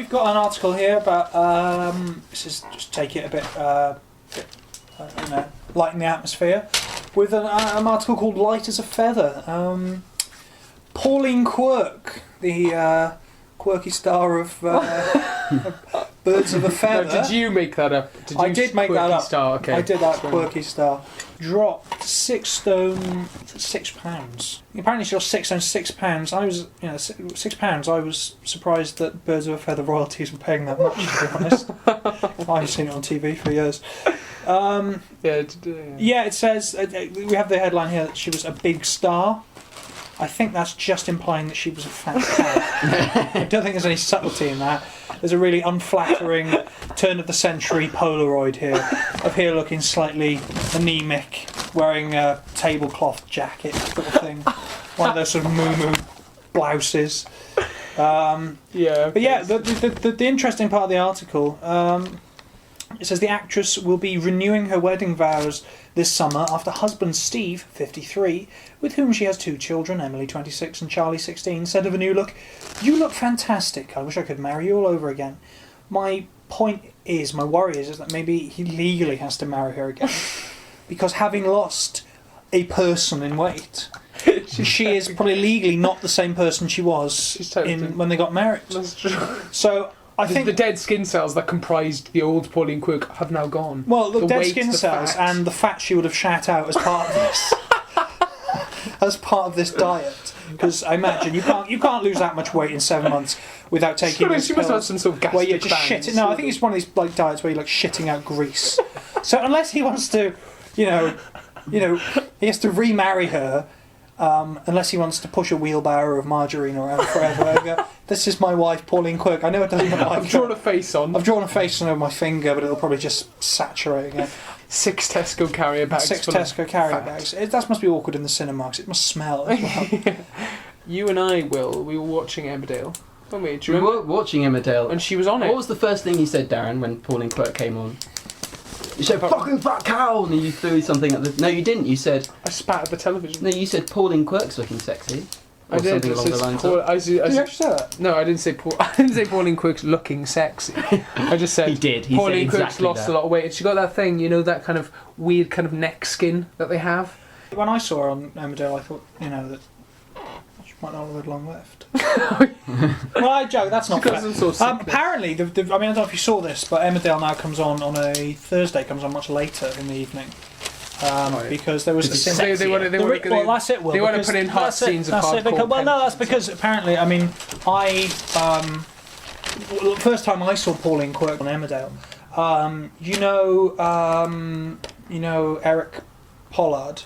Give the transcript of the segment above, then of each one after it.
we've got an article here about, this is just take it a bit, lighten the atmosphere, with an article called Light as a Feather. Pauline Quirke, the quirky star of Birds of a Feather. No, did you make that up? I did make that up. Star? Okay. I did that quirky star. Dropped 6 stone, £6. Apparently she lost 6 stone, £6. I was, £6. I was surprised that Birds of a Feather royalties were paying that much, to be honest. I haven't seen it on TV for years. It says, we have the headline here that she was a big star. I think that's just implying that she was a fat cow. I don't think there's any subtlety in that. There's a really unflattering turn-of-the-century Polaroid here, of her looking slightly anemic, wearing a tablecloth jacket sort of thing. One of those sort of moo-moo blouses. The interesting part of the article, it says the actress will be renewing her wedding vows this summer after husband Steve, 53, with whom she has 2 children, Emily, 26, and Charlie, 16, said of a new look, "You look fantastic. I wish I could marry you all over again." My worry is that maybe he legally has to marry her again. Because having lost a person in weight, she is probably legally not the same person she was when they got married. That's true. So I think the dead skin cells that comprised the old Pauline Quirke have now gone. Well, the dead skin cells and the fat she would have shat out as part of this, diet. Because I imagine you can't lose that much weight in 7 months without taking. She must have some sort of gastric where you just shit. No, I think it's one of these diets where you're shitting out grease. So unless he wants to, he has to remarry her. Unless he wants to push a wheelbarrow of margarine around forever. And go, "This is my wife, Pauline Quirke." I know it doesn't look like I've drawn a face on. I've drawn a face on over my finger, but it'll probably just saturate again. 6 Tesco carrier bags. 6 Tesco carrier bags. That must be awkward in the cinema because it must smell as well. You and we were watching Emmerdale. Weren't we? We were watching Emmerdale. And she was on it. What was the first thing you said, Darren, when Pauline Quirke came on? You said, "Fucking fat cow!" and you threw something at the... No, you didn't. You said... I spat at the television. No, you said Pauline Quirke's looking sexy. Or I did. Something along the lines Did you actually say that? No, I didn't say Pauline Quirke's looking sexy. I just said... He did. Pauline said Quirke's exactly lost a lot of weight. And she got that thing, that kind of weird kind of neck skin that they have. When I saw her on Emmerdale, I thought, that she might not have had long left. Well, I joke. That's not fair. Apparently, I don't know if you saw this, but Emmerdale now comes on a Thursday. Comes on much later in the evening. Because there was they want to put in hot scenes of hardcore. That's because apparently, the first time I saw Pauline Quirke on Emmerdale, Eric Pollard.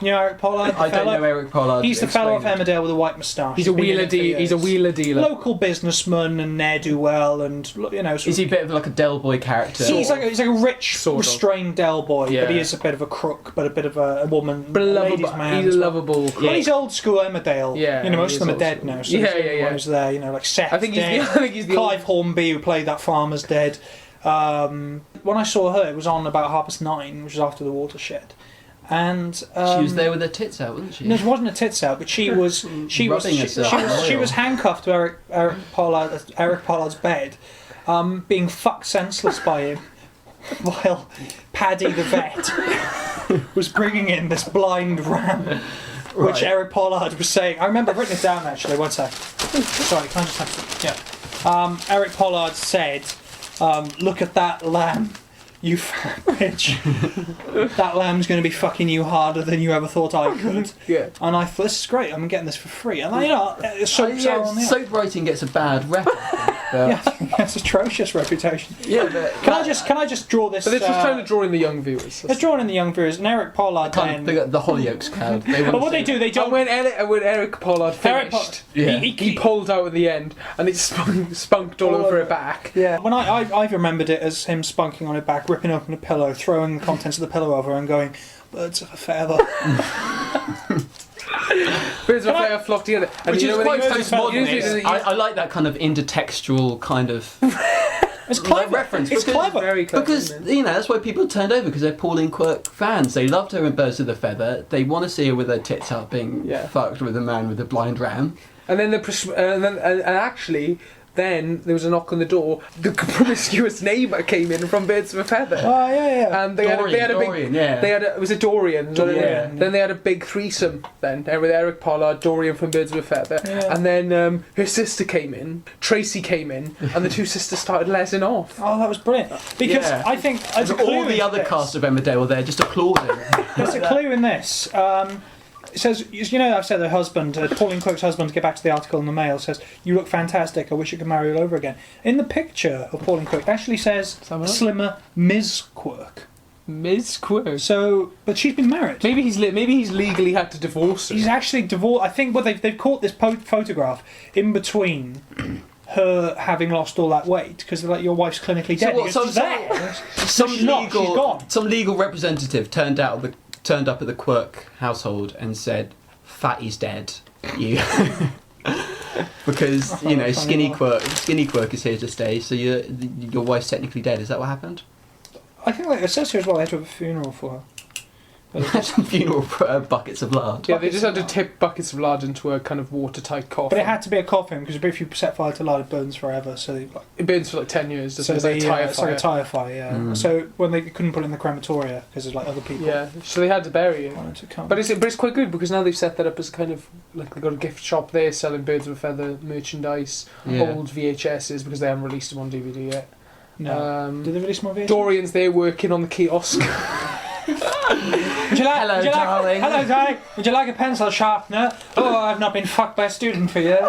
You know Eric Pollard? I don't know Eric Pollard. He's the fellow off Emmerdale with a white moustache. He's a wheeler dealer. Local businessman and ne'er-do-well, and Is he a bit of like a Del Boy character? He's like a rich, restrained Del Boy, but he is a bit of a crook, but a bit of a woman, but ladies' man. He's a lovable. Well, he's old school Emmerdale. Yeah, most of them are dead now. So who's there? Like Seth. I think he's the Clive Hornby, who played that farmer's dead. When I saw her, it was on about 9:30, which was after the watershed. And she was there with her tits out, wasn't she? No, she wasn't her tits out, but she was handcuffed to Eric Pollard's bed, being fucked senseless by him, while Paddy the vet was bringing in this blind ram, which Eric Pollard was saying. I remember I've written it down actually. One sec. Sorry, can I just have to? Eric Pollard said, "Look at that lamb. You fat bitch. That lamb's going to be fucking you harder than you ever thought I could." Yeah. And I thought, this is great, I'm getting this for free. And soap writing gets a bad rep. It's an atrocious reputation. Yeah, but can I just draw this? But they're just trying to draw in the young viewers. They're drawing in the young viewers, and Eric Pollard the Hollyoaks crowd. But what they do, And when Eric Pollard finished, he pulled out at the end, and it spunked all over her back. Yeah. When I've remembered it as him spunking on her back, ripping open a pillow, throwing the contents of the pillow over her, and going, "Birds of a feather." Birds of a feather flock together. Which is quite postmodern. I like that kind of intertextual kind of it's clever. reference. It's clever. Very clever. Because, that's why people turned over, because they're Pauline Quirke fans. They loved her in Birds of the Feather. They want to see her with her tits out being fucked with a man with a blind ram. And then actually, Then there was a knock on the door. The promiscuous neighbour came in from Birds of a Feather. Oh yeah. And they had a Dorian, big. yeah. It was a Dorian. Dorian. Then they had a big threesome. Then with Eric Pollard, Dorian from Birds of a Feather, and then her sister came in. Tracy came in, and the two sisters started lesing off. Oh, that was brilliant. Because I think all the other cast of Emmerdale were there just applauding. There's a clue in this. It says, I've said her husband, Pauline Quirke's husband, to get back to the article in the Mail, says, "You look fantastic. I wish I could marry you all over again." In the picture of Pauline Quirke, it actually says slimmer Ms. Quirke. Ms. Quirke. So, but she's been married. Maybe he's legally had to divorce her. He's actually divorced. I think they've caught this photograph in between her having lost all that weight, because they're like, your wife's clinically dead. Some legal representative turned up at the Quirke household and said, "Fatty's dead." You. Because Skinny Quirke is here to stay. So your wife's technically dead. Is that what happened? I think it says here as well. They had to have a funeral for her. Some funeral buckets of lard. Yeah, they just had to tip buckets of lard into a kind of watertight coffin. But it had to be a coffin, because if you set fire to lard, it burns forever. So it burns for like 10 years. So it's like a tyre fire, yeah. So when they couldn't put it in the crematoria because there's like other people. Yeah, so they had to bury it. But it's quite good, because now they've set that up as kind of like they've got a gift shop there selling Birds of a Feather merchandise, old VHSs, because they haven't released them on DVD yet. No. Did they release more VHS? Dorian's there working on the kiosk. Hello, darling. Hello, darling. Would you like a pencil sharpener? Oh, I've not been fucked by a student for years.